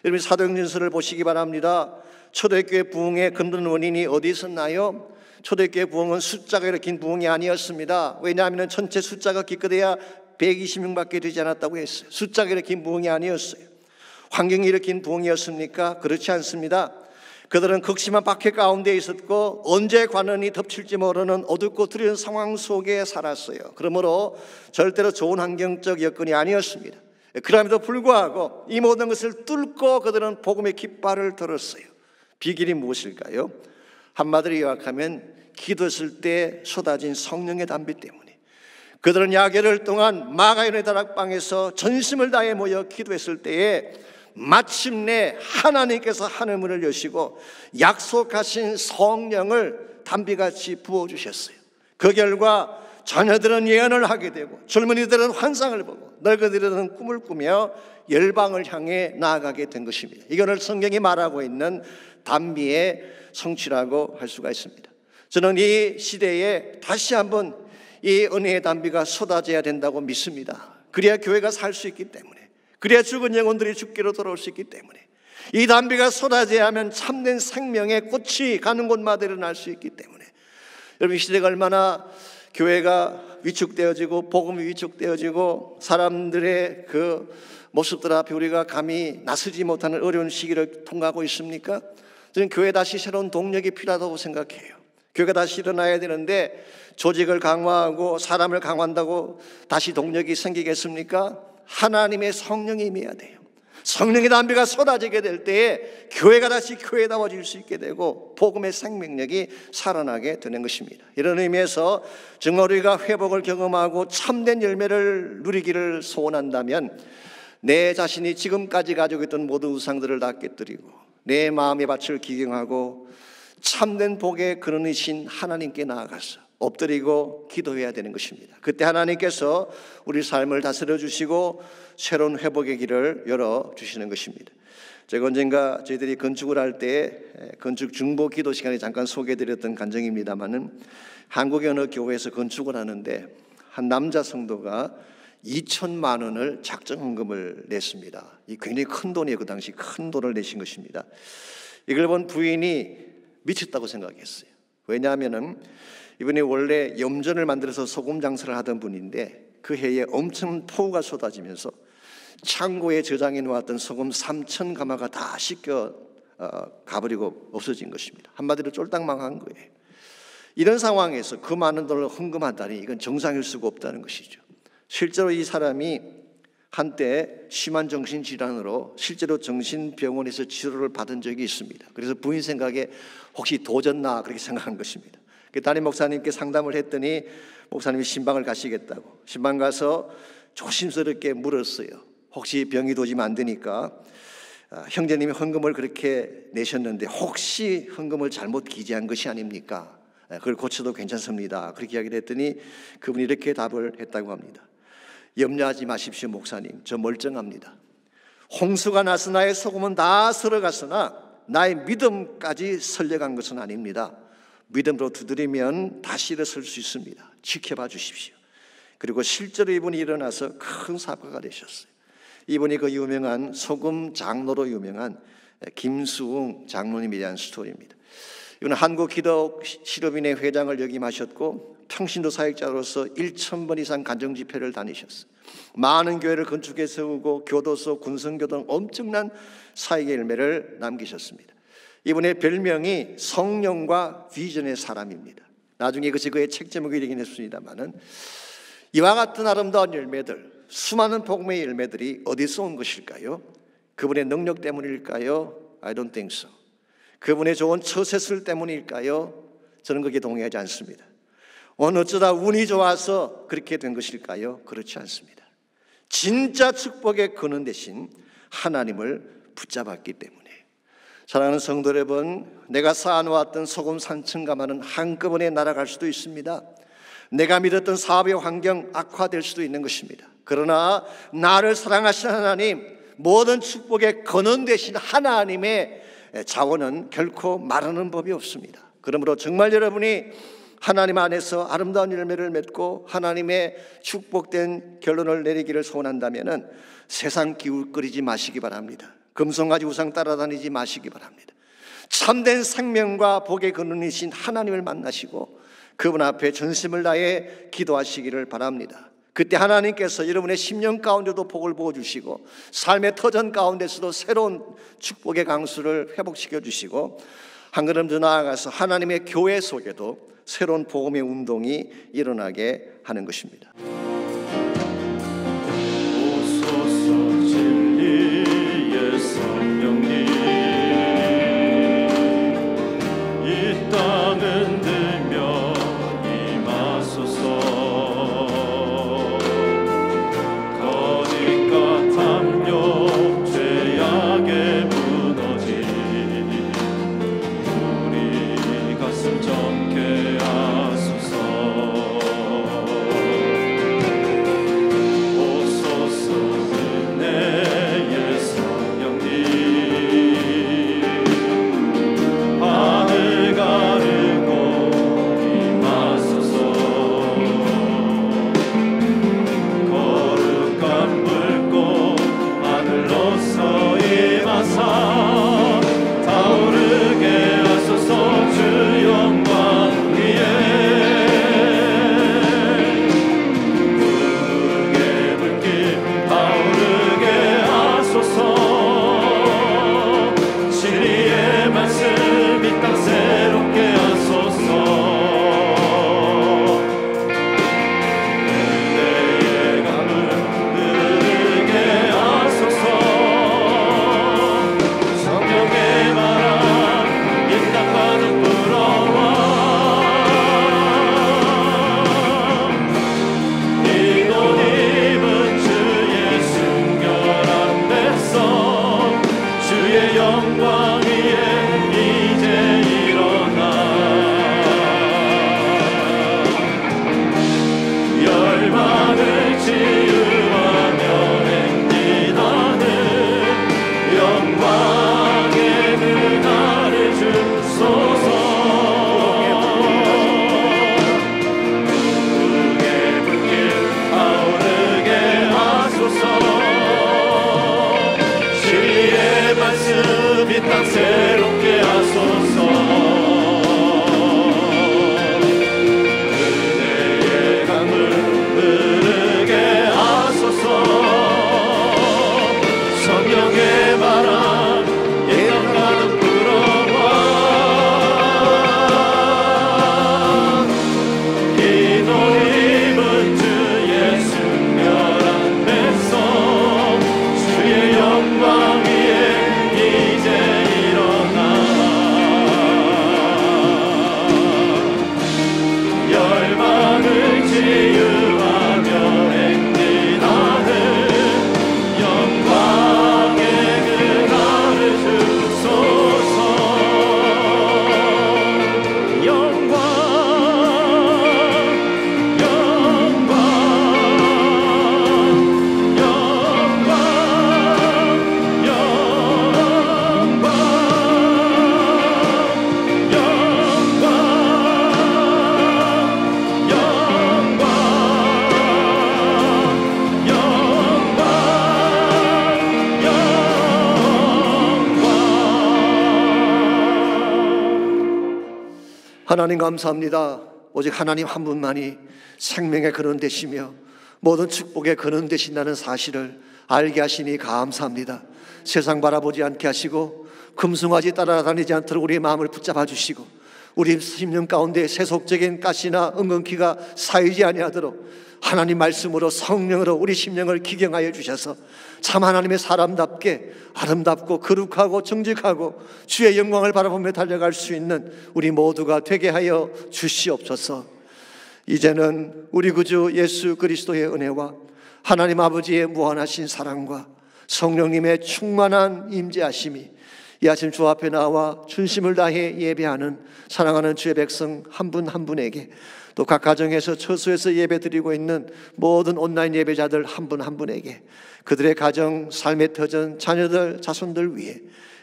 여러분, 사도행전서를 보시기 바랍니다. 초대교회 부흥의 근본 원인이 어디 있었나요? 초대교회 부흥은 숫자가 일으킨 부흥이 아니었습니다. 왜냐하면 전체 숫자가 기껏해야 120명밖에 되지 않았다고 했어요. 숫자가 일으킨 부흥이 아니었어요. 환경이 일으킨 부흥이었습니까? 그렇지 않습니다. 그들은 극심한 박해 가운데 있었고 언제 관원이 덮칠지 모르는 어둡고 두려운 상황 속에 살았어요. 그러므로 절대로 좋은 환경적 여건이 아니었습니다. 그럼에도 불구하고 이 모든 것을 뚫고 그들은 복음의 깃발을 들었어요. 비결이 무엇일까요? 한마디로 요약하면 기도했을 때 쏟아진 성령의 단비 때문에 그들은 야개를 동안 마가연의 다락방에서 전심을 다해 모여 기도했을 때에 마침내 하나님께서 하늘문을 여시고 약속하신 성령을 단비같이 부어주셨어요. 그 결과 자녀들은 예언을 하게 되고 젊은이들은 환상을 보고 늙은이들은 꿈을 꾸며 열방을 향해 나아가게 된 것입니다. 이거를 성경이 말하고 있는 단비의 성취라고 할 수가 있습니다. 저는 이 시대에 다시 한번 이 은혜의 단비가 쏟아져야 된다고 믿습니다. 그래야 교회가 살 수 있기 때문에, 그래야 죽은 영혼들이 죽기로 돌아올 수 있기 때문에, 이 단비가 쏟아져야 하면 참된 생명의 꽃이 가는 곳마다 일어날 수 있기 때문에, 여러분, 이 시대가 얼마나 교회가 위축되어지고 복음이 위축되어지고 사람들의 그 모습들 앞에 우리가 감히 나서지 못하는 어려운 시기를 통과하고 있습니까? 저는 교회 다시 새로운 동력이 필요하다고 생각해요. 교회가 다시 일어나야 되는데 조직을 강화하고 사람을 강화한다고 다시 동력이 생기겠습니까? 하나님의 성령이 임해야 돼요. 성령의 담비가 쏟아지게 될 때에 교회가 다시 교회다워질 수 있게 되고 복음의 생명력이 살아나게 되는 것입니다. 이런 의미에서 정말 우리가 회복을 경험하고 참된 열매를 누리기를 소원한다면 내 자신이 지금까지 가지고 있던 모든 우상들을 다 깨뜨리고 내 마음의 밭을 기경하고 참된 복의 근원이신 하나님께 나아가서 엎드리고 기도해야 되는 것입니다. 그때 하나님께서 우리 삶을 다스려 주시고 새로운 회복의 길을 열어주시는 것입니다. 제가 언젠가 저희들이 건축을 할 때 건축 중보 기도 시간에 잠깐 소개해드렸던 간증입니다마는 한국의 어느 교회에서 건축을 하는데 한 남자 성도가 2천만 원을 작정헌금을 냈습니다. 이 굉장히 큰 돈이에요. 그 당시 큰 돈을 내신 것입니다. 이걸 본 부인이 미쳤다고 생각했어요. 왜냐하면 이분이 원래 염전을 만들어서 소금 장사를 하던 분인데 그 해에 엄청난 폭우가 쏟아지면서 창고에 저장해 놓았던 소금 3천 가마가 다 씻겨 가버리고 없어진 것입니다. 한마디로 쫄딱 망한 거예요. 이런 상황에서 그 많은 돈을 헌금한다니 이건 정상일 수가 없다는 것이죠. 실제로 이 사람이 한때 심한 정신질환으로 실제로 정신병원에서 치료를 받은 적이 있습니다. 그래서 부인 생각에 혹시 도졌나 그렇게 생각한 것입니다. 담임 목사님께 상담을 했더니 목사님이 신방을 가시겠다고 신방 가서 조심스럽게 물었어요. 혹시 병이 도지면 안 되니까 형제님이 헌금을 그렇게 내셨는데 혹시 헌금을 잘못 기재한 것이 아닙니까? 그걸 고쳐도 괜찮습니다. 그렇게 이야기를 했더니 그분이 이렇게 답을 했다고 합니다. 염려하지 마십시오 목사님, 저 멀쩡합니다. 홍수가 나서 나의 소금은 다 설어갔으나 나의 믿음까지 설려간 것은 아닙니다. 믿음으로 두드리면 다시 일어설 수 있습니다. 지켜봐 주십시오. 그리고 실제로 이분이 일어나서 큰 사과가 되셨어요. 이분이 그 유명한 소금 장로로 유명한 김수웅 장로님에 대한 스토리입니다. 이분은 한국기독실업인회 회장을 역임하셨고 평신도 사역자로서 1,000번 이상 간증 집회를 다니셨어요. 많은 교회를 건축해 세우고 교도소, 군성교 등 엄청난 사역의 열매를 남기셨습니다. 이분의 별명이 성령과 비전의 사람입니다. 나중에 그것이 그의 책 제목이 되긴 했습니다마는 이와 같은 아름다운 열매들, 수많은 복음의 열매들이 어디서 온 것일까요? 그분의 능력 때문일까요? I don't think so. 그분의 좋은 처세술 때문일까요? 저는 거기에 동의하지 않습니다. 어쩌다 운이 좋아서 그렇게 된 것일까요? 그렇지 않습니다. 진짜 축복의 근원 되신 하나님을 붙잡았기 때문에. 사랑하는 성도 여러분, 내가 쌓아놓았던 소금 3천 가마는 한꺼번에 날아갈 수도 있습니다. 내가 믿었던 사업의 환경 악화될 수도 있는 것입니다. 그러나 나를 사랑하시는 하나님, 모든 축복의 근원 되신 하나님의 자원은 결코 마르는 법이 없습니다. 그러므로 정말 여러분이 하나님 안에서 아름다운 열매를 맺고 하나님의 축복된 결론을 내리기를 소원한다면 세상 기웃거리지 마시기 바랍니다. 금송아지 우상 따라다니지 마시기 바랍니다. 참된 생명과 복의 근원이신 하나님을 만나시고 그분 앞에 전심을 다해 기도하시기를 바랍니다. 그때 하나님께서 여러분의 심령 가운데도 복을 부어주시고 삶의 터전 가운데서도 새로운 축복의 강수를 회복시켜 주시고 한 걸음 더 나아가서 하나님의 교회 속에도 새로운 복음의 운동이 일어나게 하는 것입니다. 오소서 진리의 성령님, 이 땅은 들며 임하소서. 거짓과 탐욕 죄악에 무너진 우리 가슴 정케 하소서. 영광 위에 이제 일어나 열방을 치유하며 행진하는 영광의 그날을 주소서. 누구의 불길 타오르게 하소서. 진리의 말씀 이 땅 새롭게 하소서. 그대의 강물 흐르게 하소서. 성령의 바람 이 땅 가득 불어와 흰 옷 입은 주의 순결한 백성 주의 영광 위에 이제 일어나 열방을 치유하며 행진하는 영광의 그날을 주소서. 영광 영광 영광 하나님 감사합니다. 오직 하나님 한 분만이 생명의 근원 되시며 모든 축복의 근원 되신다는 사실을 알게 하시니 감사합니다. 세상 바라보지 않게 하시고 금송아지 따라다니지 않도록 우리의 마음을 붙잡아 주시고 우리 심령 가운데 세속적인 가시나 은근키가 쌓이지 아니하도록 하나님 말씀으로 성령으로 우리 심령을 기경하여 주셔서 참 하나님의 사람답게 아름답고 거룩하고 정직하고 주의 영광을 바라보며 달려갈 수 있는 우리 모두가 되게 하여 주시옵소서. 이제는 우리 구주 예수 그리스도의 은혜와 하나님 아버지의 무한하신 사랑과 성령님의 충만한 임재하심이 이 아침 주 앞에 나와 준심을 다해 예배하는 사랑하는 주의 백성 한 분 한 분에게 또 각 가정에서 처소에서 예배드리고 있는 모든 온라인 예배자들 한 분 한 분에게 그들의 가정, 삶의 터전, 자녀들, 자손들 위해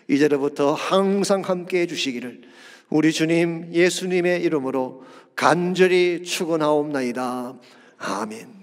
이제로부터 항상 함께해 주시기를 우리 주님 예수님의 이름으로 간절히 축원하옵나이다. 아멘.